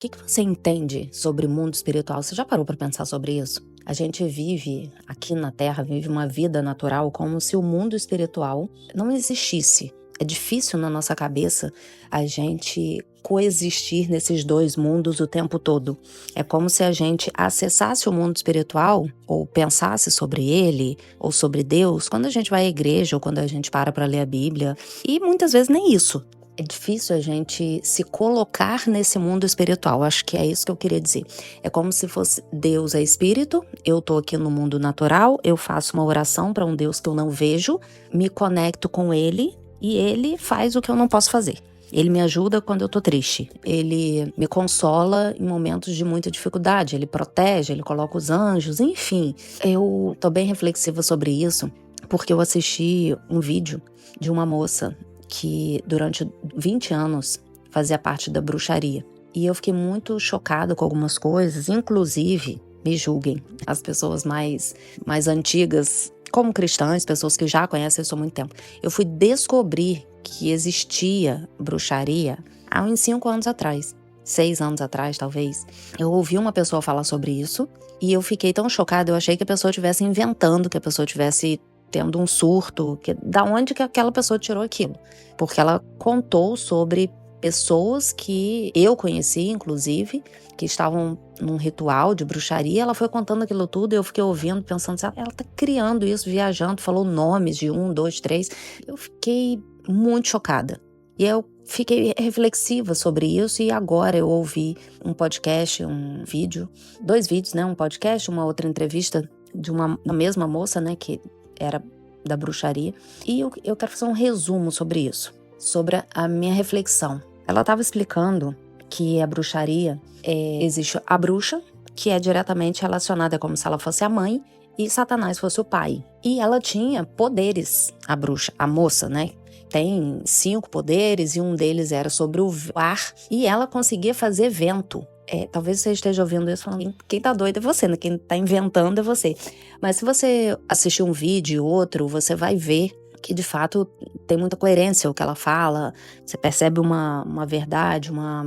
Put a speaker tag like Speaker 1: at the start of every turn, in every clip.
Speaker 1: que você entende sobre o mundo espiritual? Você já parou para pensar sobre isso? A gente vive aqui na Terra, vive uma vida natural como se o mundo espiritual não existisse. É difícil na nossa cabeça a gente coexistir nesses dois mundos o tempo todo. É como se a gente acessasse o mundo espiritual ou pensasse sobre ele ou sobre Deus quando a gente vai à igreja ou quando a gente para ler a Bíblia. E muitas vezes nem isso. É difícil a gente se colocar nesse mundo espiritual, acho que é isso que eu queria dizer. É como se fosse Deus é espírito, eu tô aqui no mundo natural, eu faço uma oração para um Deus que eu não vejo, me conecto com ele e ele faz o que eu não posso fazer. Ele me ajuda quando eu tô triste, ele me consola em momentos de muita dificuldade, ele protege, ele coloca os anjos, enfim. Eu tô bem reflexiva sobre isso porque eu assisti um vídeo de uma moça que durante 20 anos fazia parte da bruxaria. E eu fiquei muito chocada com algumas coisas, inclusive, me julguem, as pessoas mais antigas, como cristãs, pessoas que já conhecem isso há muito tempo. Eu fui descobrir que existia bruxaria há uns 5 anos atrás. 6 anos atrás, talvez. Eu ouvi uma pessoa falar sobre isso e eu fiquei tão chocada, eu achei que a pessoa estivesse inventando, que a pessoa estivesse tendo um surto, da onde que aquela pessoa tirou aquilo. Porque ela contou sobre pessoas que eu conheci, inclusive, que estavam num ritual de bruxaria. Ela foi contando aquilo tudo e eu fiquei ouvindo, pensando, ela tá criando isso, viajando, falou nomes de 1, 2, 3. Eu fiquei muito chocada. E eu fiquei reflexiva sobre isso e agora eu ouvi um podcast, um vídeo, 2 vídeos, né? Um podcast, uma outra entrevista da mesma moça, né? Que era da bruxaria. E eu quero fazer um resumo sobre isso, sobre a minha reflexão. Ela estava explicando que a bruxaria, existe a bruxa, que é diretamente relacionada como se ela fosse a mãe e Satanás fosse o pai. E ela tinha poderes, a bruxa, a moça, né? Tem 5 poderes e um deles era sobre o ar e ela conseguia fazer vento. Talvez você esteja ouvindo isso falando, quem tá doido é você, né? Quem tá inventando é você. Mas se você assistir um vídeo e outro, você vai ver que de fato tem muita coerência o que ela fala. Você percebe uma verdade, uma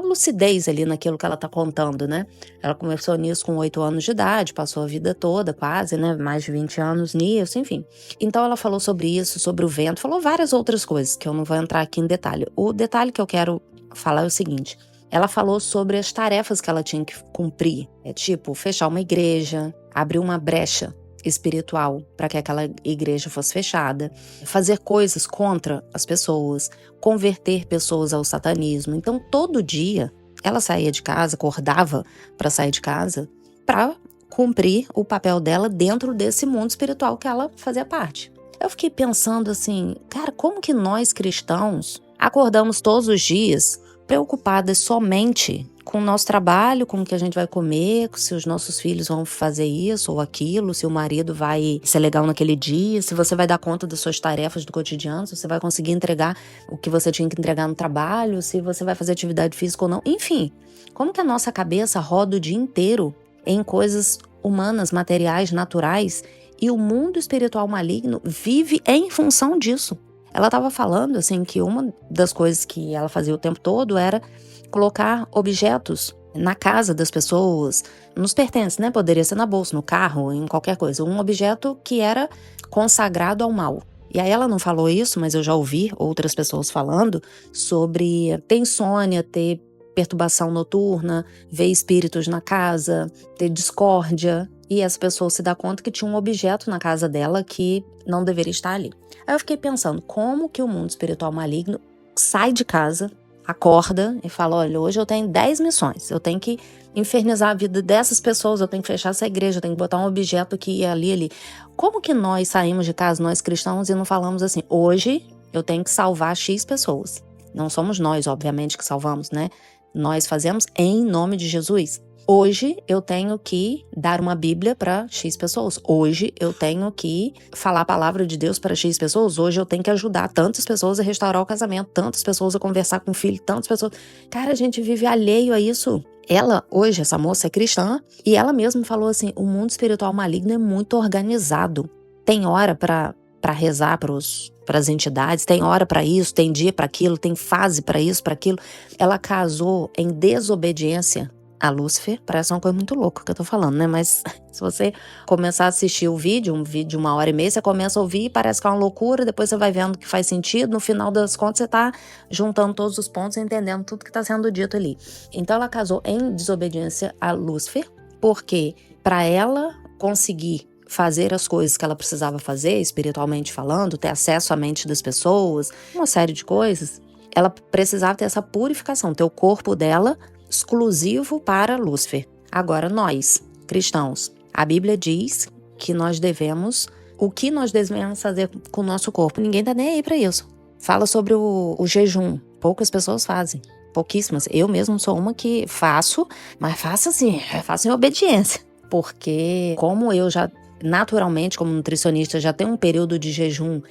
Speaker 1: lucidez ali naquilo que ela tá contando, né? Ela começou nisso com 8 anos de idade, passou a vida toda quase, né? Mais de 20 anos nisso, enfim. Então ela falou sobre isso, sobre o vento, falou várias outras coisas que eu não vou entrar aqui em detalhe. O detalhe que eu quero falar é o seguinte: ela falou sobre as tarefas que ela tinha que cumprir. Tipo, fechar uma igreja, abrir uma brecha espiritual para que aquela igreja fosse fechada, fazer coisas contra as pessoas, converter pessoas ao satanismo. Então, todo dia, ela saía de casa, acordava para sair de casa, para cumprir o papel dela dentro desse mundo espiritual que ela fazia parte. Eu fiquei pensando assim, cara, como que nós cristãos acordamos todos os dias preocupadas somente com o nosso trabalho, com o que a gente vai comer, se os nossos filhos vão fazer isso ou aquilo, se o marido vai ser legal naquele dia, se você vai dar conta das suas tarefas do cotidiano, se você vai conseguir entregar o que você tinha que entregar no trabalho, se você vai fazer atividade física ou não. Enfim, como que a nossa cabeça roda o dia inteiro em coisas humanas, materiais, naturais, e o mundo espiritual maligno vive em função disso. Ela estava falando assim que uma das coisas que ela fazia o tempo todo era colocar objetos na casa das pessoas, nos pertences, né? Poderia ser na bolsa, no carro, em qualquer coisa. Um objeto que era consagrado ao mal. E aí ela não falou isso, mas eu já ouvi outras pessoas falando sobre ter insônia, ter perturbação noturna, ver espíritos na casa, ter discórdia. E essa pessoa se dá conta que tinha um objeto na casa dela que não deveria estar ali. Aí eu fiquei pensando, como que o mundo espiritual maligno sai de casa, acorda e fala, olha, hoje eu tenho 10 missões, eu tenho que infernizar a vida dessas pessoas, eu tenho que fechar essa igreja, eu tenho que botar um objeto aqui, ali. Como que nós saímos de casa, nós cristãos, e não falamos assim, hoje eu tenho que salvar X pessoas? Não somos nós, obviamente, que salvamos, né? Nós fazemos em nome de Jesus. Hoje eu tenho que dar uma Bíblia para X pessoas. Hoje eu tenho que falar a palavra de Deus para X pessoas. Hoje eu tenho que ajudar tantas pessoas a restaurar o casamento, tantas pessoas a conversar com o filho, tantas pessoas. Cara, a gente vive alheio a isso. Ela, hoje, essa moça é cristã e ela mesma falou assim, o mundo espiritual maligno é muito organizado. Tem hora para rezar para os para as entidades, tem hora para isso, tem dia para aquilo, tem fase para isso, para aquilo. Ela casou em desobediência a Lúcifer. Parece uma coisa muito louca que eu tô falando, né? Mas se você começar a assistir um vídeo de 1h30, você começa a ouvir e parece que é uma loucura, depois você vai vendo que faz sentido, no final das contas você tá juntando todos os pontos e entendendo tudo que tá sendo dito ali. Então ela casou em desobediência a Lúcifer, porque para ela conseguir fazer as coisas que ela precisava fazer, espiritualmente falando, ter acesso à mente das pessoas, uma série de coisas, ela precisava ter essa purificação, ter o corpo dela exclusivo para Lúcifer. Agora nós, cristãos, a Bíblia diz que o que nós devemos fazer com o nosso corpo. Ninguém tá nem aí para isso. Fala sobre o jejum. Poucas pessoas fazem. Pouquíssimas. Eu mesmo sou uma que faço, mas faço assim, faço em obediência. Porque como eu já naturalmente, como nutricionista, já tenho um período de jejum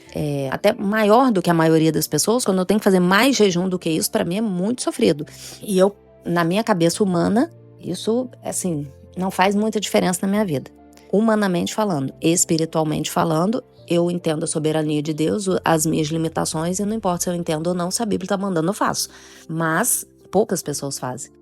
Speaker 1: até maior do que a maioria das pessoas, quando eu tenho que fazer mais jejum do que isso, para mim é muito sofrido. E eu, na minha cabeça humana, isso, assim, não faz muita diferença na minha vida. Humanamente falando, espiritualmente falando, eu entendo a soberania de Deus, as minhas limitações, e não importa se eu entendo ou não, se a Bíblia está mandando, eu faço. Mas poucas pessoas fazem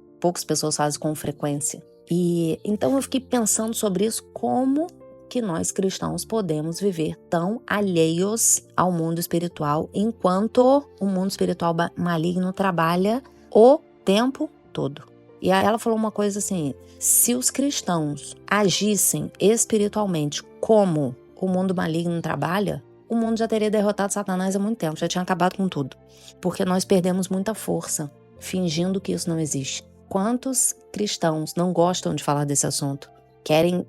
Speaker 1: com frequência. E então eu fiquei pensando sobre isso, como que nós cristãos podemos viver tão alheios ao mundo espiritual, enquanto o mundo espiritual maligno trabalha o tempo todo. E aí ela falou uma coisa assim: se os cristãos agissem espiritualmente como o mundo maligno trabalha, o mundo já teria derrotado Satanás há muito tempo, já tinha acabado com tudo. Porque nós perdemos muita força fingindo que isso não existe. Quantos cristãos não gostam de falar desse assunto? Querem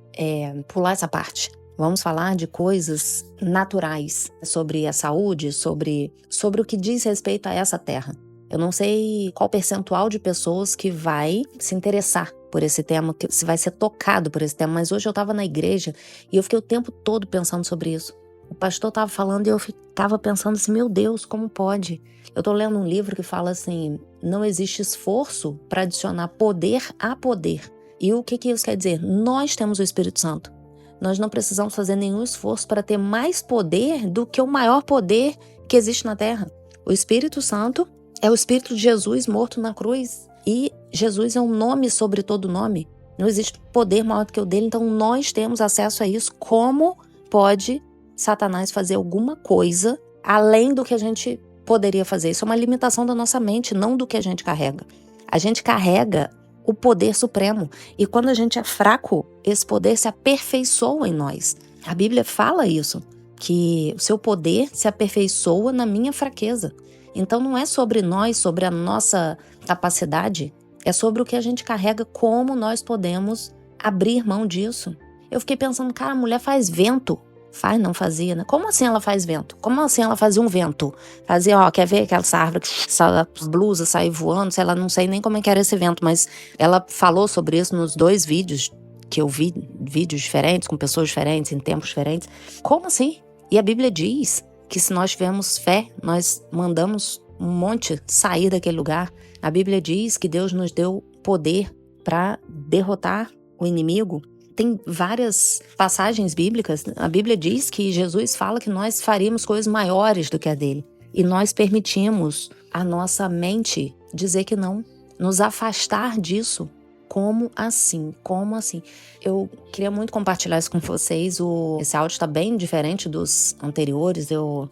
Speaker 1: pular essa parte. Vamos falar de coisas naturais, sobre a saúde, sobre o que diz respeito a essa terra. Eu não sei qual percentual de pessoas que vai se interessar por esse tema, que se vai ser tocado por esse tema, mas hoje eu estava na igreja e eu fiquei o tempo todo pensando sobre isso. O pastor estava falando e eu ficava pensando assim, meu Deus, como pode? Eu estou lendo um livro que fala assim, não existe esforço para adicionar poder a poder. E o que isso quer dizer? Nós temos o Espírito Santo. Nós não precisamos fazer nenhum esforço para ter mais poder do que o maior poder que existe na Terra. O Espírito Santo é o Espírito de Jesus morto na cruz. E Jesus é um nome sobre todo nome. Não existe poder maior do que o dele, então nós temos acesso a isso. Como pode Satanás fazer alguma coisa além do que a gente poderia fazer? Isso é uma limitação da nossa mente, não do que a gente carrega. A gente carrega o poder supremo. E quando a gente é fraco, esse poder se aperfeiçoa em nós. A Bíblia fala isso, que o seu poder se aperfeiçoa na minha fraqueza. Então não é sobre nós, sobre a nossa capacidade, é sobre o que a gente carrega, como nós podemos abrir mão disso. Eu fiquei pensando, cara, a mulher faz vento. Faz, não fazia, né? Como assim ela faz vento? Como assim ela fazia um vento? Fazia, quer ver aquela árvore que as blusas saem voando, sei lá, não sei nem como é que era esse vento, mas ela falou sobre isso nos 2 vídeos que eu vi, vídeos diferentes, com pessoas diferentes, em tempos diferentes. Como assim? E a Bíblia diz que se nós tivermos fé, nós mandamos um monte sair daquele lugar. A Bíblia diz que Deus nos deu poder para derrotar o inimigo. Tem várias passagens bíblicas. A Bíblia diz que Jesus fala que nós faríamos coisas maiores do que a dele. E nós permitimos a nossa mente dizer que não, nos afastar disso. Como assim? Como assim? Eu queria muito compartilhar isso com vocês. Esse áudio está bem diferente dos anteriores. Eu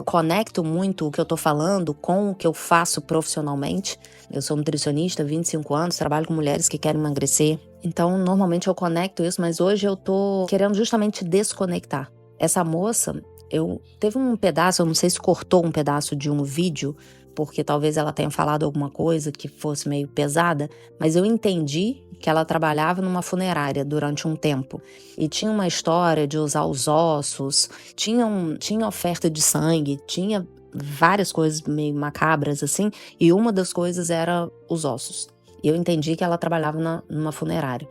Speaker 1: conecto muito o que eu tô falando com o que eu faço profissionalmente. Eu sou nutricionista, 25 anos, trabalho com mulheres que querem emagrecer. Então, normalmente eu conecto isso, mas hoje eu tô querendo justamente desconectar. Essa moça, teve um pedaço, eu não sei se cortou um pedaço de um vídeo, porque talvez ela tenha falado alguma coisa que fosse meio pesada, mas eu entendi que ela trabalhava numa funerária durante um tempo. E tinha uma história de usar os ossos, tinha oferta de sangue, tinha várias coisas meio macabras assim, e uma das coisas era os ossos. E eu entendi que ela trabalhava numa funerária.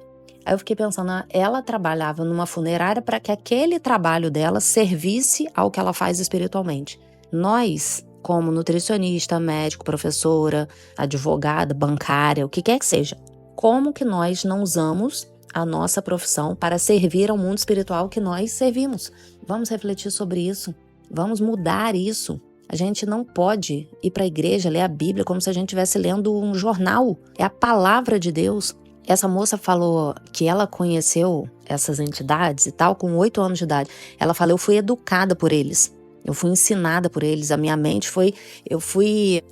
Speaker 1: Aí eu fiquei pensando, ela trabalhava numa funerária para que aquele trabalho dela servisse ao que ela faz espiritualmente. Nós, como nutricionista, médico, professora, advogada, bancária, o que quer que seja, como que nós não usamos a nossa profissão para servir ao mundo espiritual que nós servimos? Vamos refletir sobre isso. Vamos mudar isso. A gente não pode ir para a igreja, ler a Bíblia como se a gente estivesse lendo um jornal. É a palavra de Deus. Essa moça falou que ela conheceu essas entidades e tal com 8 anos de idade. Ela falou, eu fui educada por eles. Eu fui ensinada por eles. A minha mente foi... Eu fui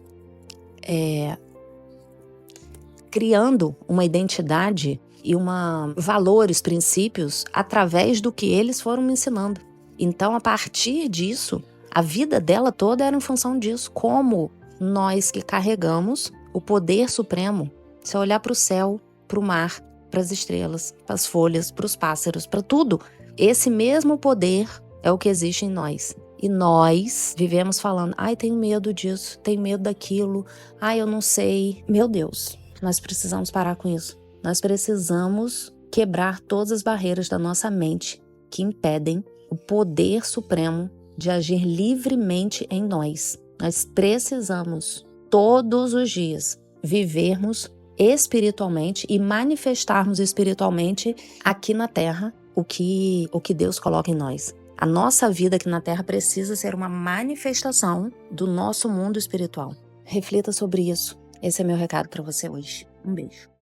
Speaker 1: criando uma identidade e valores, princípios, através do que eles foram me ensinando. Então, a partir disso, a vida dela toda era em função disso. Como nós que carregamos o poder supremo, se olhar para o céu, para o mar, para as estrelas, para as folhas, para os pássaros, para tudo, esse mesmo poder é o que existe em nós. E nós vivemos falando, ai, tenho medo disso, tenho medo daquilo, ai, eu não sei. Meu Deus, nós precisamos parar com isso. Nós precisamos quebrar todas as barreiras da nossa mente que impedem o poder supremo de agir livremente em nós. Nós precisamos, todos os dias, vivermos espiritualmente e manifestarmos espiritualmente aqui na Terra o que Deus coloca em nós. A nossa vida aqui na Terra precisa ser uma manifestação do nosso mundo espiritual. Reflita sobre isso. Esse é meu recado para você hoje. Um beijo.